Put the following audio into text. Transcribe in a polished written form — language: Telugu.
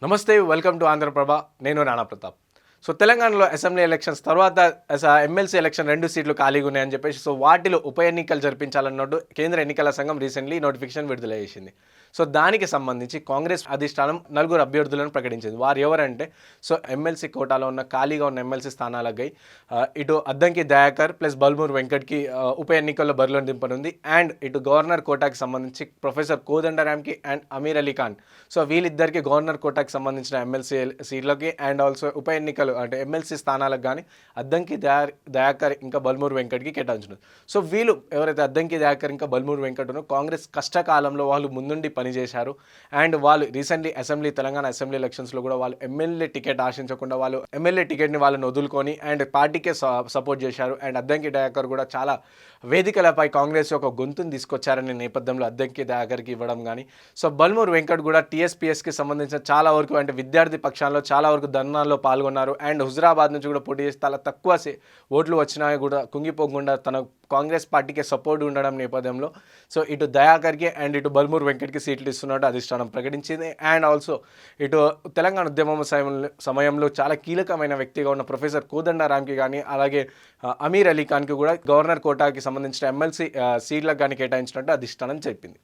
నమస్తే, వెల్కమ్ టు ఆంధ్రప్రభ. నేను రాణా ప్రతాప్. తెలంగాణలో అసెంబ్లీ ఎలక్షన్స్ తర్వాత ఎమ్మెల్సీ ఎలక్షన్ 2 సీట్లు ఖాళీగా ఉన్నాయని చెప్పేసి వాటిలో ఉప ఎన్నికలు జరిపించాలన్నట్టు కేంద్ర ఎన్నికల సంఘం రీసెంట్లీ నోటిఫికేషన్ విడుదల చేసింది. దానికి సంబంధించి కాంగ్రెస్ అధిష్టానం 4 అభ్యర్థులను ప్రకటించింది. వారు ఎవరంటే ఎమ్మెల్సీ కోటాలో ఉన్న ఖాళీగా ఉన్న ఎమ్మెల్సీ స్థానాలకై ఇటు అద్దంకి దయాకర్ ప్లస్ బల్మూర్ వెంకట్కి ఉప ఎన్నికల్లో బరిలో దింపనుంది. అండ్ ఇటు గవర్నర్ కోటాకి సంబంధించి ప్రొఫెసర్ కోదండరామ్కి అండ్ అమీర్ అలీ ఖాన్, వీళ్ళిద్దరికి గవర్నర్ కోటాకి సంబంధించిన ఎమ్మెల్సీ సీట్లకి అండ్ ఆల్సో ఉప ఎన్నికలు అంటే ఎమ్మెల్సీ స్థానాలకు కానీ అద్దంకి దయాకర్ ఇంకా బల్మూర్ వెంకట్కి కేటాయించున్నారు. వీళ్ళు ఎవరైతే అద్దంకి దయాకర్ ఇంకా బల్మూర్ వెంకట్ ఉన్నారో కాంగ్రెస్ కష్టకాలంలో వాళ్ళు ముందుండి పనిచేశారు. అండ్ వాళ్ళు రీసెంట్లీ తెలంగాణ అసెంబ్లీ ఎలక్షన్స్లో కూడా వాళ్ళు ఎమ్మెల్యే టికెట్ ఆశించకుండా వాళ్ళు ఎమ్మెల్యే టికెట్ని వాళ్ళని వదులుకొని అండ్ పార్టీకే సపోర్ట్ చేశారు. అండ్ అద్దంకి దయాకర్ కూడా చాలా వేదికలపై కాంగ్రెస్ యొక్క గొంతుని తీసుకొచ్చారనే నేపథ్యంలో అద్దంకి దయాకర్కి ఇవ్వడం కానీ బల్మూర్ వెంకట్ కూడా టీఎస్పీఎస్కి సంబంధించిన చాలా వరకు అంటే విద్యార్థి పక్షాల్లో చాలా వరకు ధర్నాల్లో పాల్గొన్నారు. అండ్ హుజరాబాద్ నుంచి కూడా పోటీ చేసి చాలా తక్కువ ఓట్లు వచ్చినా కూడా కుంగిపోకుండా తన కాంగ్రెస్ పార్టీకి సపోర్ట్ ఉండడం నేపథ్యంలో ఇటు దయాకర్కి అండ్ ఇటు బల్మూర్ వెంకట్కి సీట్లు ఇస్తున్నట్టు అధిష్టానం ప్రకటించింది. అండ్ ఆల్సో ఇటు తెలంగాణ ఉద్యమం సమయంలో చాలా కీలకమైన వ్యక్తిగా ఉన్న ప్రొఫెసర్ కోదండరామ్కి కానీ అలాగే అమీర్ అలీ ఖాన్కి కూడా గవర్నర్ కోటాకి సంబంధించిన ఎమ్మెల్సీ సీట్లకు కానీ కేటాయించినట్టు అధిష్టానం చెప్పింది.